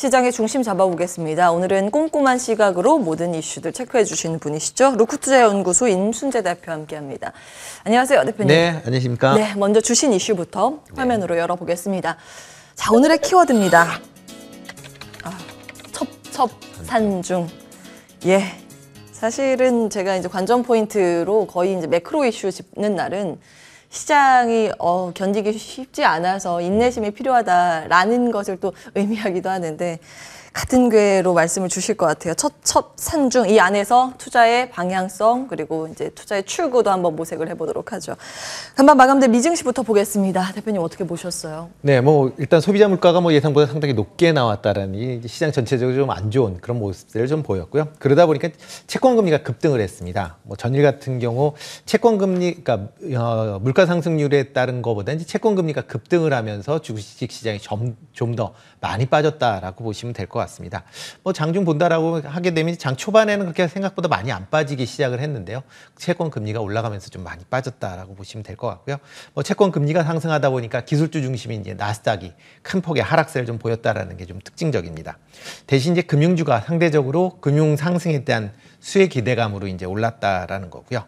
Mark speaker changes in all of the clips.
Speaker 1: 시장의 중심 잡아보겠습니다. 오늘은 꼼꼼한 시각으로 모든 이슈들 체크해 주시는 분이시죠. 루크투자연구소 임순재 대표와 함께합니다. 안녕하세요, 대표님.
Speaker 2: 네, 안녕하십니까.
Speaker 1: 네, 먼저 주신 이슈부터 화면으로 열어보겠습니다. 자, 오늘의 키워드입니다. 첩첩산중. 예. 사실은 제가 이제 관전 포인트로 거의 이제 매크로 이슈 짚는 날은 시장이 견디기 쉽지 않아서 인내심이 필요하다라는 것을 또 의미하기도 하는데 같은 궤로 말씀을 주실 것 같아요. 첩첩산중 이 안에서 투자의 방향성 그리고 이제 투자의 출구도 한번 모색을 해보도록 하죠. 금방 마감된 미증시부터 보겠습니다. 대표님 어떻게 보셨어요?
Speaker 2: 네, 뭐 일단 소비자 물가가 뭐 예상보다 상당히 높게 나왔다라는 이 시장 전체적으로 좀 안 좋은 그런 모습들을 좀 보였고요. 그러다 보니까 채권 금리가 급등을 했습니다. 뭐 전일 같은 경우 채권 금리, 그러니까 물가 상승률에 따른 것보다 이제 채권 금리가 급등을 하면서 주식 시장이 좀 더 많이 빠졌다라고 보시면 될 것 같습니다. 뭐 장중 본다라고 하게 되면 장 초반에는 그렇게 생각보다 많이 안 빠지기 시작을 했는데요. 채권 금리가 올라가면서 좀 많이 빠졌다라고 보시면 될 것 같고요. 뭐 채권 금리가 상승하다 보니까 기술주 중심인 이제 나스닥이 큰 폭의 하락세를 좀 보였다라는 게 좀 특징적입니다. 대신 이제 금융주가 상대적으로 금융 상승에 대한 수혜 기대감으로 이제 올랐다라는 거고요.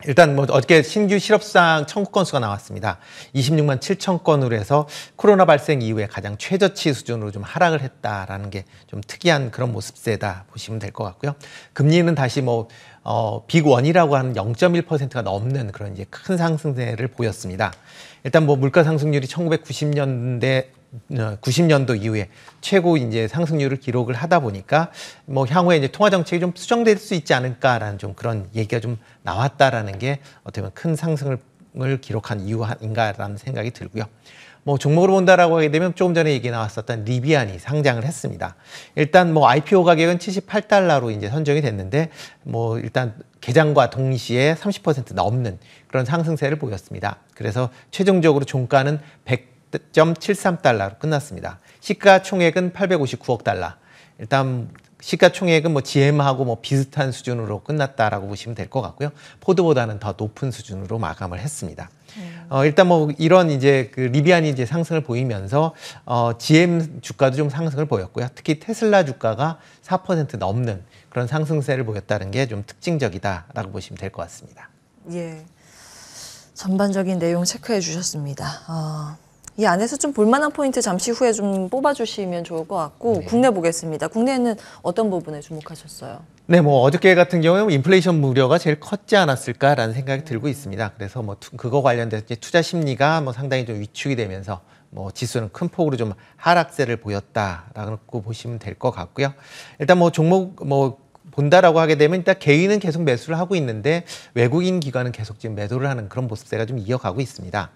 Speaker 2: 일단 뭐 어저께 신규 실업상 청구 건수가 나왔습니다. 26만 7천 건으로 해서 코로나 발생 이후에 가장 최저치 수준으로 좀 하락을 했다라는 게 좀 특이한 그런 모습세다 보시면 될 것 같고요. 금리는 다시 뭐 빅1이라고 하는 0.1%가 넘는 그런 이제 큰 상승세를 보였습니다. 일단 뭐 물가 상승률이 90년도 이후에 최고 이제 상승률을 기록을 하다 보니까 뭐 향후에 이제 통화 정책이 좀 수정될 수 있지 않을까라는 좀 그런 얘기가 좀 나왔다라는 게 어떻게 보면 큰 상승을 기록한 이유인가라는 생각이 들고요. 뭐 종목으로 본다라고 하게 되면 조금 전에 얘기 나왔었던 리비안이 상장을 했습니다. 일단 뭐 IPO 가격은 78달러로 이제 선정이 됐는데 뭐 일단 개장과 동시에 30% 넘는 그런 상승세를 보였습니다. 그래서 최종적으로 종가는 100.73달러로 끝났습니다. 시가총액은 859억 달러. 일단 시가총액은 뭐 GM하고 뭐 비슷한 수준으로 끝났다라고 보시면 될 것 같고요. 포드보다는 더 높은 수준으로 마감을 했습니다. 일단 뭐 이런 이제 그 리비안이 이제 상승을 보이면서 GM 주가도 좀 상승을 보였고요. 특히 테슬라 주가가 4% 넘는 그런 상승세를 보였다는 게 좀 특징적이다라고 보시면 될 것 같습니다.
Speaker 1: 예. 전반적인 내용 체크해 주셨습니다. 이 안에서 좀 볼만한 포인트 잠시 후에 좀 뽑아주시면 좋을 것 같고 네. 국내 보겠습니다. 국내는 어떤 부분에 주목하셨어요? 네,
Speaker 2: 뭐 어저께 같은 경우에 인플레이션 우려가 제일 컸지 않았을까라는 생각이 들고 있습니다. 그래서 뭐 그거 관련돼서 투자 심리가 뭐 상당히 좀 위축이 되면서 뭐 지수는 큰 폭으로 좀 하락세를 보였다라고 보시면 될 것 같고요. 일단 뭐 종목 뭐 본다라고 하게 되면 일단 개인은 계속 매수를 하고 있는데 외국인 기관은 계속 지금 매도를 하는 그런 모습세가 좀 이어가고 있습니다.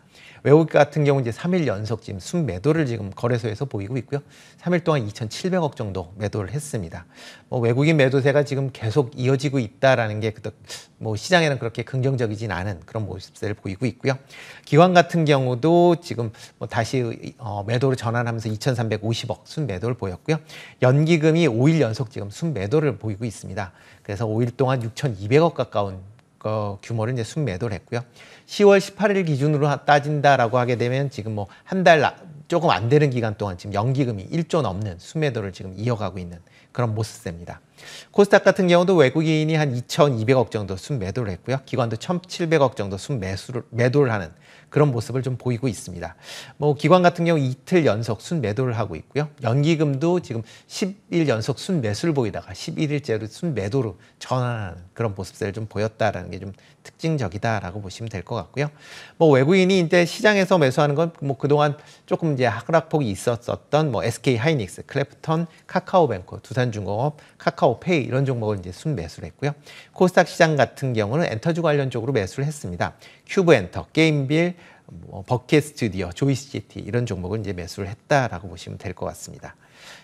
Speaker 2: 외국 같은 경우 이제 3일 연속 지금 순매도를 지금 거래소에서 보이고 있고요. 3일 동안 2,700억 정도 매도를 했습니다. 뭐 외국인 매도세가 지금 계속 이어지고 있다라는 게 뭐 시장에는 그렇게 긍정적이진 않은 그런 모습세를 보이고 있고요. 기관 같은 경우도 지금 뭐 다시 매도를 전환하면서 2,350억 순매도를 보였고요. 연기금이 5일 연속 지금 순매도를 보이고 있습니다. 그래서 5일 동안 6,200억 가까운 규모를 이제 순매도를 했고요. 10월 18일 기준으로 따진다라고 하게 되면 지금 뭐 한 달 조금 안 되는 기간 동안 지금 연기금이 1조 넘는 순매도를 지금 이어가고 있는 그런 모습세입니다. 코스닥 같은 경우도 외국인이 한 2,200억 정도 순매도를 했고요. 기관도 1,700억 정도 매도를 하는 그런 모습을 좀 보이고 있습니다. 뭐 기관 같은 경우 이틀 연속 순매도를 하고 있고요. 연기금도 지금 10일 연속 순매수를 보이다가 11일째로 순매도로 전환하는 그런 모습을 좀 보였다라는 게 좀 특징적이다라고 보시면 될 것 같고요. 뭐 외국인이 이제 시장에서 매수하는 건 뭐 그동안 조금 이제 하락폭이 있었던 뭐 SK 하이닉스, 클래프턴, 카카오뱅크, 두산중공업, 카카오페이 이런 종목을 이제 순매수를 했고요. 코스닥 시장 같은 경우는 엔터주 관련 쪽으로 매수를 했습니다. 큐브엔터, 게임빌, 버킷 스튜디오, 조이시티 이런 종목을 이제 매수를 했다라고 보시면 될 것 같습니다.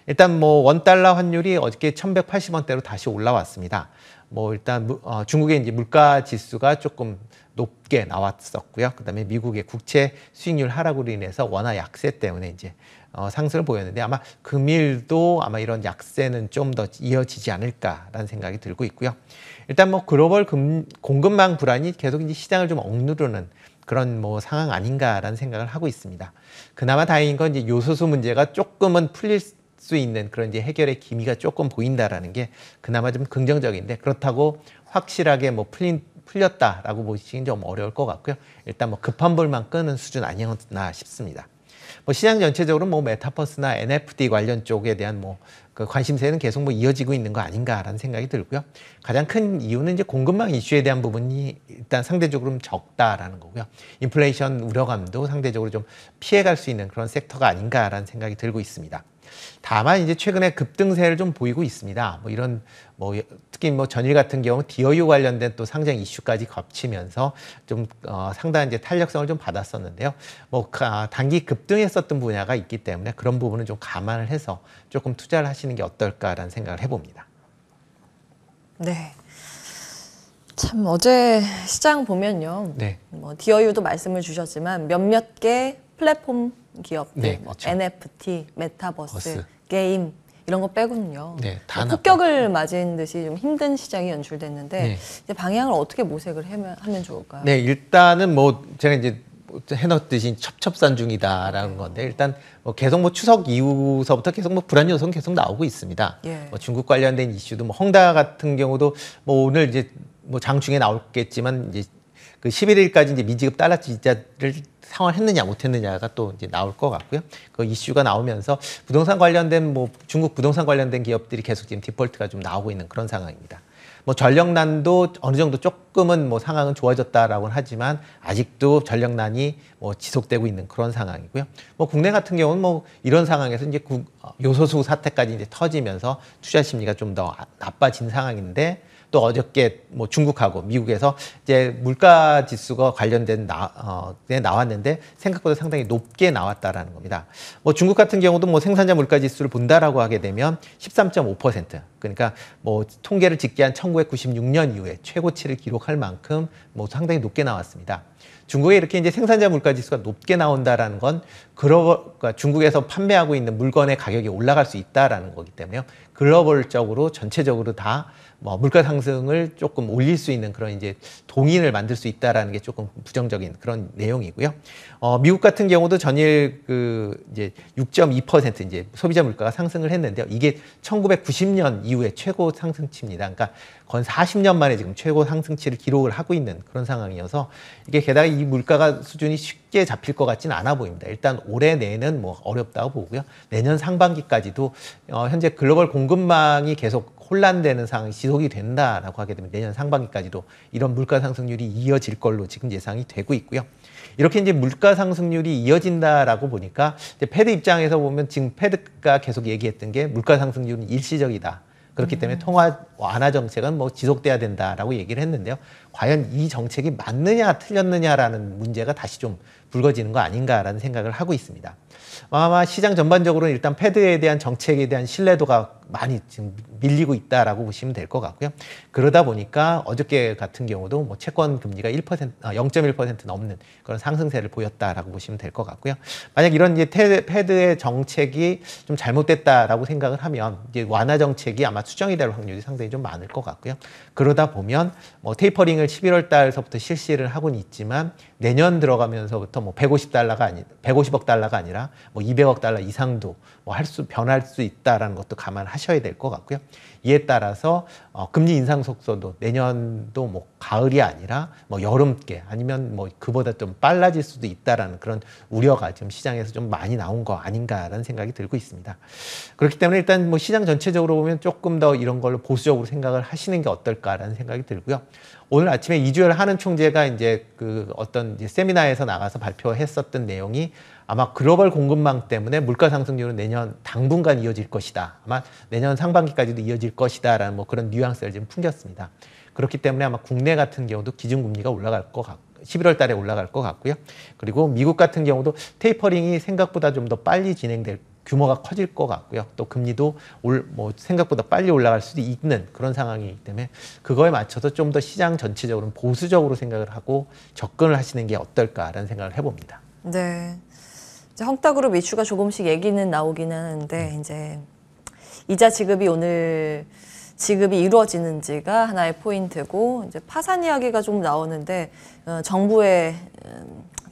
Speaker 2: 일단 뭐 원달러 환율이 어저께 1,180원대로 다시 올라왔습니다. 뭐 일단 중국의 이제 물가 지수가 조금 높게 나왔었고요. 그다음에 미국의 국채 수익률 하락으로 인해서 원화 약세 때문에 이제 상승을 보였는데 아마 금일도 아마 이런 약세는 좀 더 이어지지 않을까라는 생각이 들고 있고요. 일단 뭐 글로벌 공급망 불안이 계속 이제 시장을 좀 억누르는 그런 뭐 상황 아닌가라는 생각을 하고 있습니다. 그나마 다행인 건 이제 요소수 문제가 조금은 풀릴 수 있는 그런 이제 해결의 기미가 조금 보인다라는 게 그나마 좀 긍정적인데, 그렇다고 확실하게 뭐 풀렸다라고 보시긴 좀 어려울 것 같고요. 일단 뭐 급한 불만 끄는 수준 아니었나 싶습니다. 뭐 시장 전체적으로 뭐 메타버스나 NFT 관련 쪽에 대한 뭐 그 관심세는 계속 뭐 이어지고 있는 거 아닌가라는 생각이 들고요. 가장 큰 이유는 이제 공급망 이슈에 대한 부분이 일단 상대적으로 좀 적다라는 거고요. 인플레이션 우려감도 상대적으로 좀 피해갈 수 있는 그런 섹터가 아닌가라는 생각이 들고 있습니다. 다만 이제 최근에 급등세를 좀 보이고 있습니다. 뭐 이런 뭐 특히 뭐 전일 같은 경우 DOU 관련된 또 상장 이슈까지 겹치면서 좀 상당한 이제 탄력성을 좀 받았었는데요. 뭐 단기 급등했었던 분야가 있기 때문에 그런 부분은 좀 감안을 해서 조금 투자를 하시는 게 어떨까라는 생각을 해봅니다.
Speaker 1: 네. 참 어제 시장 보면요.
Speaker 2: 네.
Speaker 1: 뭐 DOU도 말씀을 주셨지만 몇몇 개 플랫폼 기업들,
Speaker 2: 네,
Speaker 1: 뭐
Speaker 2: 그렇죠.
Speaker 1: NFT, 메타버스,
Speaker 2: 버스.
Speaker 1: 게임 이런 거 빼고는요.
Speaker 2: 네, 다
Speaker 1: 폭격을 맞은 듯이 좀 힘든 시장이 연출됐는데
Speaker 2: 네.
Speaker 1: 이제 방향을 어떻게 모색을 하면 좋을까요?
Speaker 2: 네, 일단은 뭐 제가 이제 해놓듯이 첩첩산중이다라는 건데, 일단 뭐 계속 뭐 추석 이후서부터 계속 뭐 불안 요소는 계속 나오고 있습니다.
Speaker 1: 예.
Speaker 2: 뭐 중국 관련된 이슈도 뭐 헝다 같은 경우도 뭐 오늘 이제 뭐 장중에 나올겠지만 이제 그 11일까지 이제 미지급 달러 이자를 상환했느냐 못했느냐가 또 이제 나올 것 같고요. 그 이슈가 나오면서 부동산 관련된 뭐 중국 부동산 관련된 기업들이 계속 지금 디폴트가 좀 나오고 있는 그런 상황입니다. 뭐 전력난도 어느 정도 조금은 뭐 상황은 좋아졌다라고는 하지만 아직도 전력난이 뭐 지속되고 있는 그런 상황이고요. 뭐 국내 같은 경우는 뭐 이런 상황에서 이제 요소수 사태까지 이제 터지면서 투자 심리가 좀 더 나빠진 상황인데, 또 어저께 뭐 중국하고 미국에서 이제 물가 지수가 관련된 나왔는데 생각보다 상당히 높게 나왔다라는 겁니다. 뭐 중국 같은 경우도 뭐 생산자 물가 지수를 본다라고 하게 되면 13.5%, 그러니까 뭐 통계를 집계한 1996년 이후에 최고치를 기록할 만큼 뭐 상당히 높게 나왔습니다. 중국에 이렇게 이제 생산자 물가 지수가 높게 나온다라는 건 그러니까 중국에서 판매하고 있는 물건의 가격이 올라갈 수 있다라는 거기 때문에요. 글로벌적으로 전체적으로 다 뭐 물가 상승을 조금 올릴 수 있는 그런 이제 동인을 만들 수 있다라는 게 조금 부정적인 그런 내용이고요. 미국 같은 경우도 전일 그 이제 6.2% 이제 소비자 물가가 상승을 했는데요. 이게 1990년 이후에 최고 상승치입니다. 그러니까 건 40년 만에 지금 최고 상승치를 기록을 하고 있는 그런 상황이어서, 이게 게다가 이 물가가 수준이 쉽게 잡힐 것 같지는 않아 보입니다. 일단 올해 내는 뭐 어렵다고 보고요. 내년 상반기까지도 현재 글로벌 공급망이 계속 혼란되는 상황이 지속이 된다라고 하게 되면 내년 상반기까지도 이런 물가 상승률이 이어질 걸로 지금 예상이 되고 있고요. 이렇게 이제 물가 상승률이 이어진다라고 보니까 이제 패드 입장에서 보면 지금 패드가 계속 얘기했던 게 물가 상승률은 일시적이다. 그렇기 때문에 통화 완화 정책은 뭐 지속돼야 된다라고 얘기를 했는데요. 과연 이 정책이 맞느냐 틀렸느냐라는 문제가 다시 좀 불거지는 거 아닌가라는 생각을 하고 있습니다. 아마 시장 전반적으로는 일단 패드에 대한 정책에 대한 신뢰도가 많이 지금 밀리고 있다라고 보시면 될 것 같고요. 그러다 보니까 어저께 같은 경우도 뭐 채권 금리가 0.1% 넘는 그런 상승세를 보였다라고 보시면 될 것 같고요. 만약 이런 이제 패드의 정책이 좀 잘못됐다라고 생각을 하면 이제 완화 정책이 아마 수정이 될 확률이 상당히 좀 많을 것 같고요. 그러다 보면 뭐 테이퍼링을 11월 달서부터 실시를 하고는 있지만 내년 들어가면서부터 뭐 150억 달러가 아니라 뭐 200억 달러 이상도 뭐 변할 수 있다라는 것도 감안하셔야 될 것 같고요. 이에 따라서 금리 인상 속도도 내년도 뭐 가을이 아니라 뭐 여름께 아니면 뭐 그보다 좀 빨라질 수도 있다라는 그런 우려가 지금 시장에서 좀 많이 나온 거 아닌가라는 생각이 들고 있습니다. 그렇기 때문에 일단 뭐 시장 전체적으로 보면 조금 더 이런 걸로 보수적으로 생각을 하시는 게 어떨까라는 생각이 들고요. 오늘 아침에 이주열 한은 총재가 이제 그 어떤 이제 세미나에서 나가서 발표했었던 내용이 아마 글로벌 공급망 때문에 물가 상승률은 내년 당분간 이어질 것이다. 아마 내년 상반기까지도 이어질 것이다라는 뭐 그런 뉘앙스를 지금 풍겼습니다. 그렇기 때문에 아마 국내 같은 경우도 기준금리가 올라갈 것 같고 11월 달에 올라갈 것 같고요. 그리고 미국 같은 경우도 테이퍼링이 생각보다 좀 더 빨리 진행될 규모가 커질 것 같고요. 또 금리도 뭐 생각보다 빨리 올라갈 수도 있는 그런 상황이기 때문에 그거에 맞춰서 좀 더 시장 전체적으로 보수적으로 생각을 하고 접근을 하시는 게 어떨까라는 생각을 해봅니다.
Speaker 1: 네. 이제 헝다그룹 이슈가 조금씩 얘기는 나오긴 하는데 이제 이자 지급이 오늘 지급이 이루어지는지가 하나의 포인트고 이제 파산 이야기가 좀 나오는데 정부의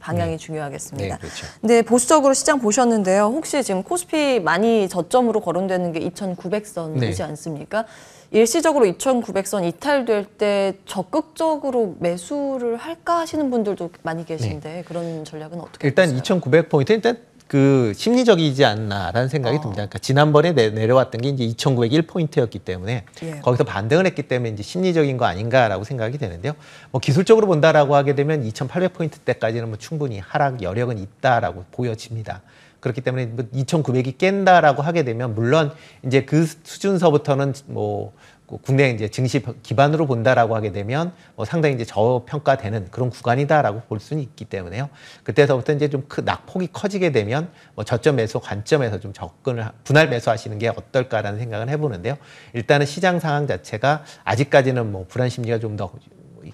Speaker 1: 방향이 중요하겠습니다.
Speaker 2: 네, 그렇죠.
Speaker 1: 근데 보수적으로 시장 보셨는데요. 혹시 지금 코스피 많이 저점으로 거론되는 게 2,900선이지
Speaker 2: 네.
Speaker 1: 않습니까? 일시적으로 2,900선 이탈될 때 적극적으로 매수를 할까 하시는 분들도 많이 계신데 그런 전략은 어떻게
Speaker 2: 일단
Speaker 1: 보세요?
Speaker 2: 2,900포인트 일단 그 심리적이지 않나라는 생각이 듭니다. 그러니까 지난번에 내려왔던 게 이제 2,901포인트였기 때문에
Speaker 1: 예.
Speaker 2: 거기서 반등을 했기 때문에 이제 심리적인 거 아닌가라고 생각이 되는데요. 뭐 기술적으로 본다라고 하게 되면 2,800포인트대까지는 뭐 충분히 하락 여력은 있다라고 보여집니다. 그렇기 때문에 뭐 2,900이 깬다라고 하게 되면 물론 이제 그 수준서부터는 뭐 국내 이제 증시 기반으로 본다라고 하게 되면 뭐 상당히 이제 저평가되는 그런 구간이다라고 볼 수는 있기 때문에요. 그때서부터 이제 좀 낙폭이 커지게 되면 뭐 저점 매수 관점에서 좀 접근을 분할 매수하시는 게 어떨까라는 생각을 해보는데요. 일단은 시장 상황 자체가 아직까지는 뭐 불안 심리가 좀 더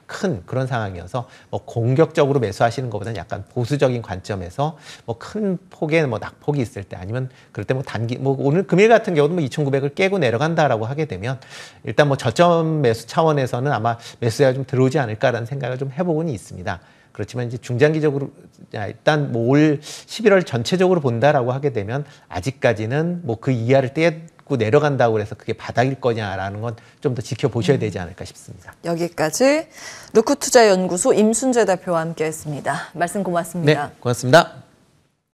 Speaker 2: 큰 그런 상황이어서 뭐 공격적으로 매수하시는 것보다는 약간 보수적인 관점에서 뭐 큰 폭의 뭐 낙폭이 있을 때 아니면 그럴 때 뭐 단기 뭐 오늘 금일 같은 경우도 뭐 2,900을 깨고 내려간다라고 하게 되면 일단 뭐 저점 매수 차원에서는 아마 매수가 좀 들어오지 않을까라는 생각을 좀 해보고는 있습니다. 그렇지만 이제 중장기적으로 일단 뭐 올 11월 전체적으로 본다라고 하게 되면 아직까지는 뭐 그 이하를 떼고 내려간다고 해서 그게 바닥일 거냐라는 건 좀 더 지켜보셔야 되지 않을까 싶습니다.
Speaker 1: 여기까지 루크투자연구소 임순재 대표와 함께했습니다. 말씀 고맙습니다.
Speaker 2: 네, 고맙습니다.